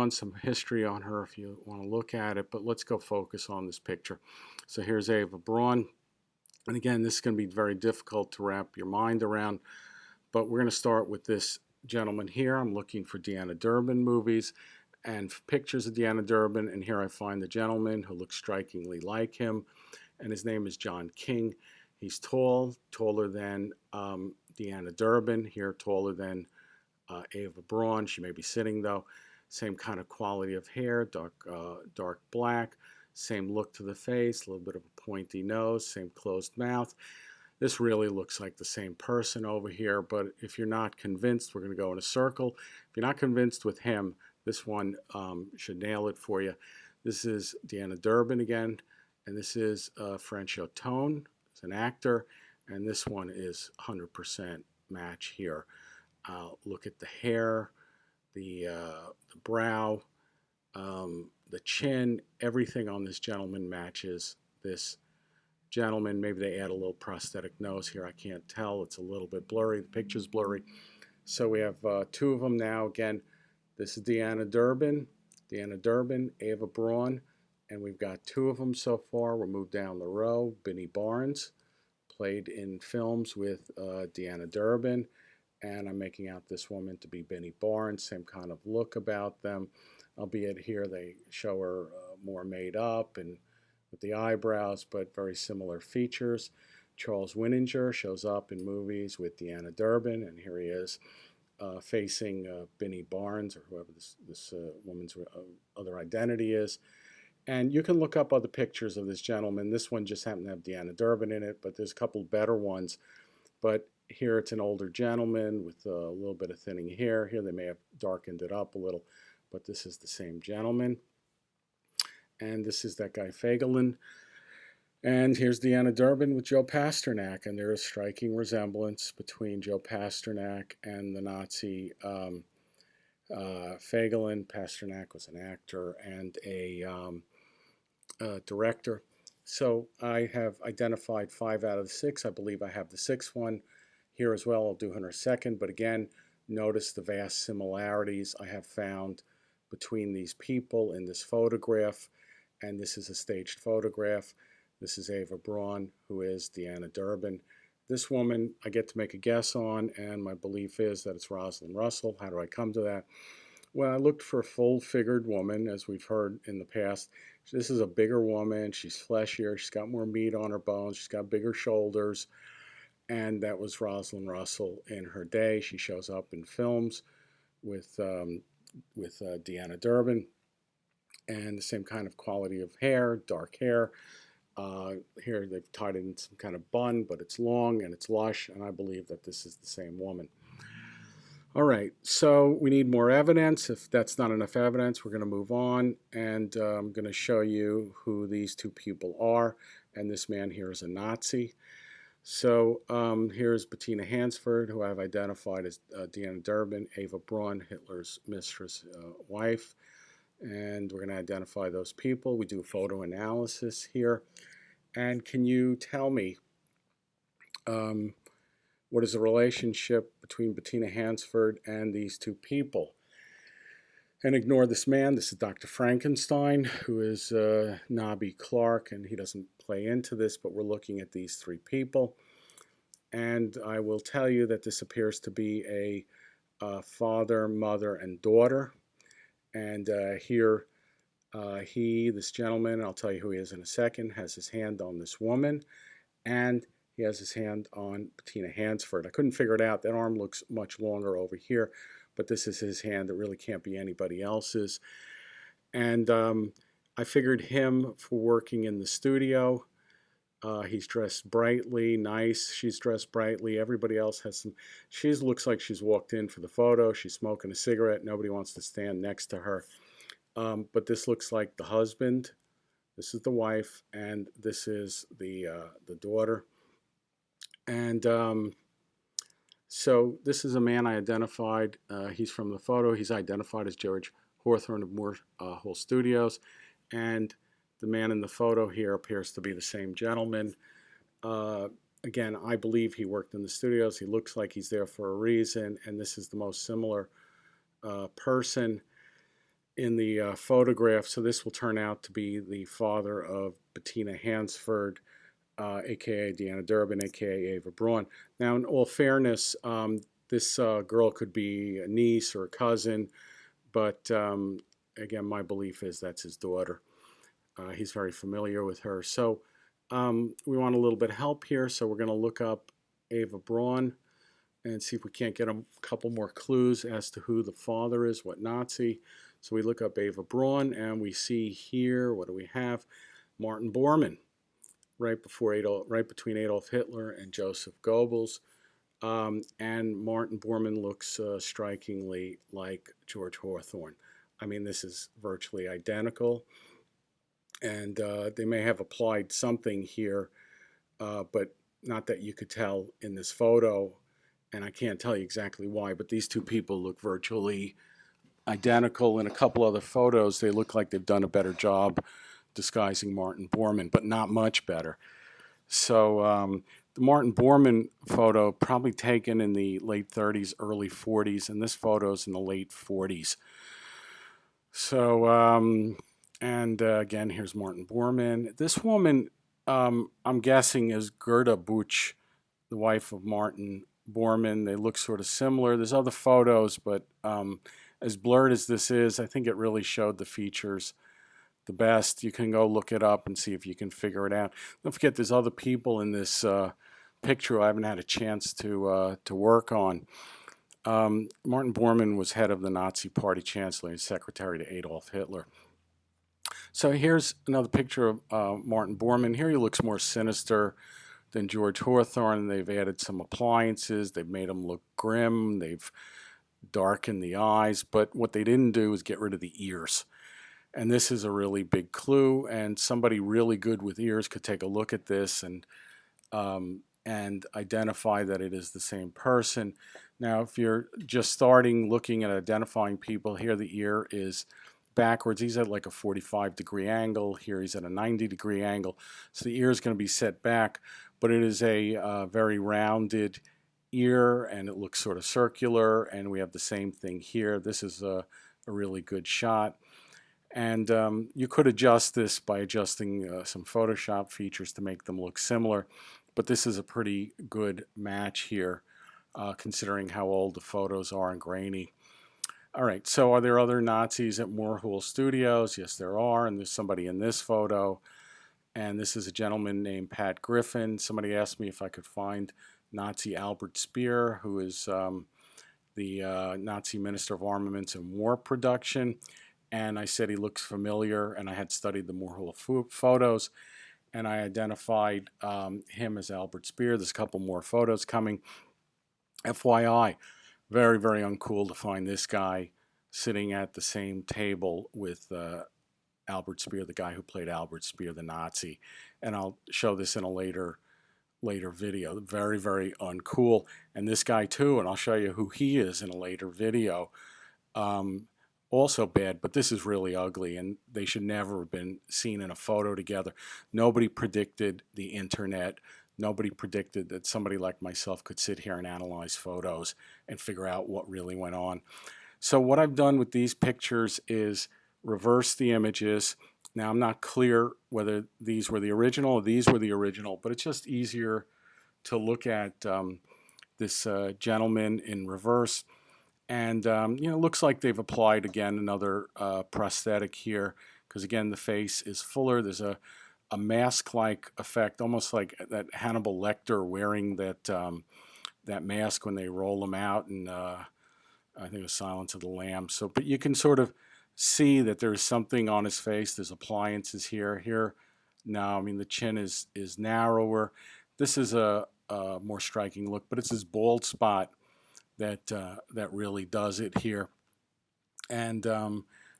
done some history on her if you want to look at it, but let's go focus on this picture. So here's Ava Braun. And again, this is going to be very difficult to wrap your mind around, but we're going to start with this gentleman here. I'm looking for Deanna Durbin movies and pictures of Deanna Durbin, and here I find the gentleman who looks strikingly like him, and his name is John King. He's tall, taller than Deanna Durbin, here taller than Ava Braun. She may be sitting though. Same kind of quality of hair, dark black. Same look to the face, a little bit of a pointy nose, same closed mouth. This really looks like the same person over here, but if you're not convinced, we're going to go in a circle. If you're not convinced with him, this one should nail it for you. This is Deanna Durbin again, and this is Franchot Tone, who's an actor, and this one is 100% match here. Look at the hair, the brow, the chin, everything on this gentleman matches this gentleman. Maybe they add a little prosthetic nose here. I can't tell. It's a little bit blurry. The picture's blurry. So we have two of them now. Again, this is Deanna Durbin, Ava Braun, and we've got two of them so far. We'll move down the row. Benny Barnes played in films with Deanna Durbin, and I'm making out this woman to be Benny Barnes. Same kind of look about them, albeit here they show her more made up and with the eyebrows, but very similar features. Charles Winninger shows up in movies with Deanna Durbin, and here he is facing Benny Barnes, or whoever this woman's other identity is. And you can look up other pictures of this gentleman. This one just happened to have Deanna Durbin in it, but there's a couple better ones. But here it's an older gentleman with a little bit of thinning hair. Here they may have darkened it up a little, but this is the same gentleman. And this is that guy Fagelin. And here's Deanna Durbin with Joe Pasternak, and there is striking resemblance between Joe Pasternak and the Nazi Fagelin. Pasternak was an actor and a director. So I have identified 5 out of 6. I believe I have the 6th one here as well. I'll do her in a second, but again, notice the vast similarities I have found between these people in this photograph, and this is a staged photograph. This is Ava Braun, who is Deanna Durbin. This woman I get to make a guess on, and my belief is that it's Rosalind Russell. How do I come to that? Well, I looked for a full-figured woman, as we've heard in the past. This is a bigger woman. She's fleshier. She's got more meat on her bones. She's got bigger shoulders. And that was Rosalind Russell in her day. She shows up in films with Deanna Durbin. And the same kind of quality of hair, dark hair. Here they've tied it in some kind of bun, but it's long and it's lush, and I believe that this is the same woman. All right, so we need more evidence. If that's not enough evidence, we're going to move on, and I'm going to show you who these two people are, and this man here is a Nazi. So here's Bettina Hansford, who I've identified as Deanna Durbin, Ava Braun, Hitler's mistress wife, and we're going to identify those people. We do photo analysis here, and can you tell me what is the relationship between Bettina Hansford and these two people? And ignore this man. This is Dr. Frankenstein, who is Nobby Clark, and he doesn't play into this, but we're looking at these 3 people. And I will tell you that this appears to be a father, mother, and daughter. And here this gentleman, I'll tell you who he is in a second, has his hand on this woman, and he has his hand on Bettina Hansford. I couldn't figure it out. That arm looks much longer over here, but this is his hand. It really can't be anybody else's. And I figured him for working in the studio. He's dressed brightly, nice. She's dressed brightly. Everybody else has some. She looks like she's walked in for the photo. She's smoking a cigarette. Nobody wants to stand next to her. But this looks like the husband. This is the wife, and this is the daughter. And so this is a man I identified. He's from the photo. He's identified as George Hawthorne of Moor Hall Studios. And the man in the photo here appears to be the same gentleman. Again, I believe he worked in the studios. He looks like he's there for a reason. And this is the most similar person. in the photograph. So this will turn out to be the father of Bettina Hansford, aka Deanna Durbin, aka Ava Braun. Now, in all fairness, this girl could be a niece or a cousin, but again, my belief is that's his daughter. He's very familiar with her. So we want a little bit of help here. So we're going to look up Ava Braun and see if we can't get a couple more clues as to who the father is, what Nazi. So we look up Ava Braun and we see here, what do we have? Martin Bormann, right between Adolf Hitler and Joseph Goebbels. And Martin Bormann looks strikingly like George Hawthorne. I mean, this is virtually identical. And they may have applied something here, but not that you could tell in this photo. And I can't tell you exactly why, but these two people look virtually identical. In a couple other photos, they look like they've done a better job disguising Martin Bormann, but not much better. So the Martin Bormann photo probably taken in the late 30s, early 40s, and this photo's in the late 40s. So, again, here's Martin Bormann. This woman, I'm guessing, is Gerda Buch, the wife of Martin Bormann. They look sort of similar. There's other photos, but as blurred as this is, I think it really showed the features the best. You can go look it up and see if you can figure it out. Don't forget, there's other people in this picture I haven't had a chance to work on. Martin Bormann was head of the Nazi Party Chancellor and secretary to Adolf Hitler. So here's another picture of Martin Bormann. Here he looks more sinister than George Hawthorne. They've added some appliances. They've made him look grim. They've darkened the eyes. But what they didn't do is get rid of the ears. And this is a really big clue. And somebody really good with ears could take a look at this and identify that it is the same person. Now, if you're just starting looking at identifying people, here the ear is backwards. He's at like a 45-degree angle. Here he's at a 90-degree angle. So the ear is going to be set back, but it is a very rounded ear, and it looks sort of circular, and we have the same thing here. This is a really good shot. And you could adjust this by adjusting some Photoshop features to make them look similar, but this is a pretty good match here, considering how old the photos are and grainy. All right, so are there other Nazis at Moor Studios? Yes, there are, and there's somebody in this photo, and this is a gentleman named Pat Griffin. Somebody asked me if I could find Nazi Albert Speer, who is the Nazi Minister of Armaments and War Production, and I said he looks familiar, and I had studied the Moor photos, and I identified him as Albert Speer. There's a couple more photos coming. FYI, very, very uncool to find this guy sitting at the same table with Albert Speer, the guy who played Albert Speer, the Nazi. And I'll show this in a later video. Very, very uncool. And this guy too, and I'll show you who he is in a later video. Also bad, but this is really ugly, and they should never have been seen in a photo together. Nobody predicted the internet. Nobody predicted that somebody like myself could sit here and analyze photos and figure out what really went on. So what I've done with these pictures is reverse the images. Now, I'm not clear whether these were the original or these were the original, but it's just easier to look at this gentleman in reverse. And, it looks like they've applied, again, another prosthetic here, because, again, the face is fuller. There's a mask-like effect, almost like that Hannibal Lecter wearing that mask when they roll him out, and I think it was Silence of the Lambs. So, but you can sort of see that there's something on his face. There's appliances here. Here, no, I mean the chin is narrower. This is a more striking look, but it's his bald spot that really does it here. And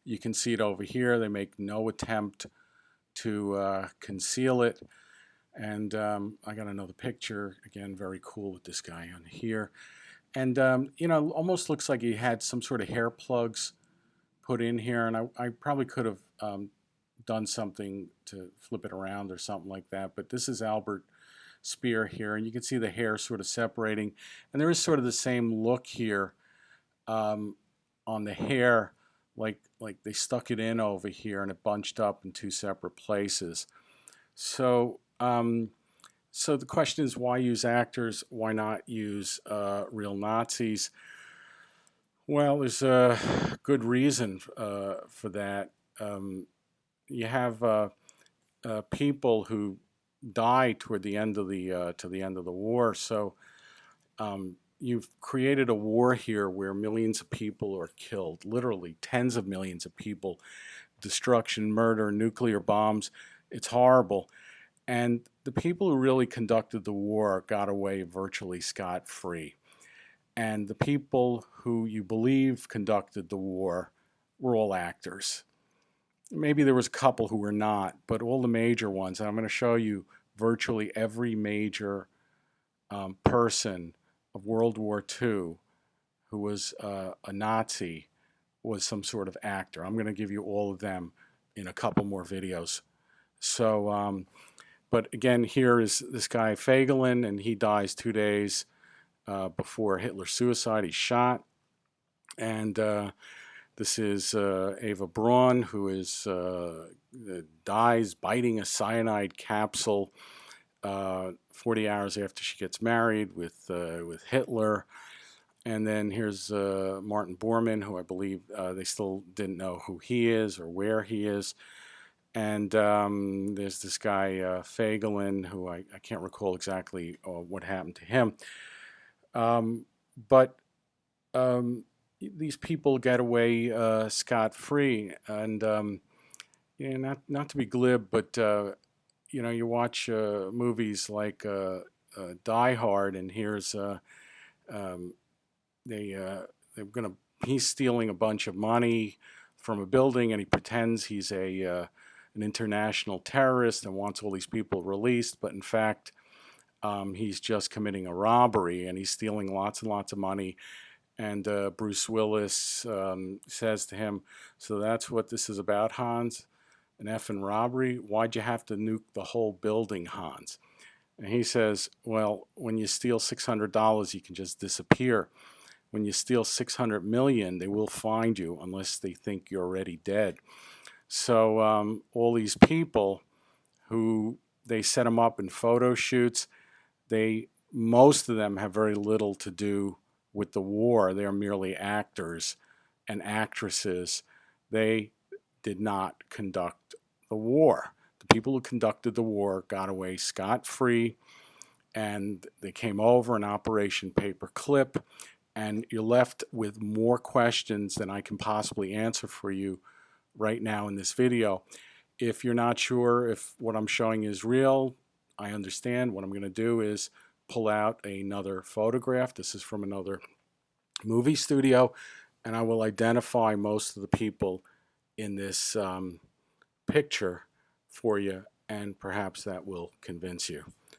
you can see it over here. They make no attempt to conceal it. And I got another picture, again, very cool with this guy on here. And, almost looks like he had some sort of hair plugs put in here. And I probably could have done something to flip it around or something like that. But this is Albert Speer here. And you can see the hair sort of separating. And there is sort of the same look here on the hair like they stuck it in over here and it bunched up in two separate places. So so the question is, why use actors? Why not use real Nazis? Well, there's a good reason for that. You have people who die toward the end of the to the end of the war. So you've created a war here where millions of people are killed, literally tens of millions of people, destruction, murder, nuclear bombs. It's horrible. And the people who really conducted the war got away virtually scot-free. And the people who you believe conducted the war were all actors. Maybe there was a couple who were not, but all the major ones. And I'm going to show you virtually every major person of World War II who was a Nazi was some sort of actor. I'm going to give you all of them in a couple more videos. So, but again, here is this guy Fagelin, and he dies 2 days before Hitler's suicide. He's shot. And this is Eva Braun, who is dies biting a cyanide capsule 40 hours after she gets married with Hitler. And then here's Martin Bormann, who I believe they still didn't know who he is or where he is. And there's this guy Fagelin, who I can't recall exactly what happened to him. But these people get away scot-free. And yeah, not to be glib, but you know, you watch movies like Die Hard, and here's they're gonna he's stealing a bunch of money from a building, and he pretends he's an international terrorist and wants all these people released, but in fact he's just committing a robbery, and he's stealing lots and lots of money. And Bruce Willis says to him, "So that's what this is about, Hans? An effing robbery? Why'd you have to nuke the whole building, Hans?" And he says, "Well, when you steal $600, you can just disappear. When you steal 600 million, they will find you unless they think you're already dead." So all these people who they set them up in photo shoots, most of them have very little to do with the war. They are merely actors and actresses. They did not conduct the war. The people who conducted the war got away scot-free, and they came over in Operation Paperclip, and you're left with more questions than I can possibly answer for you right now in this video. If you're not sure if what I'm showing is real, I understand. What I'm going to do is pull out another photograph. This is from another movie studio, and I will identify most of the people in this picture for you, and perhaps that will convince you.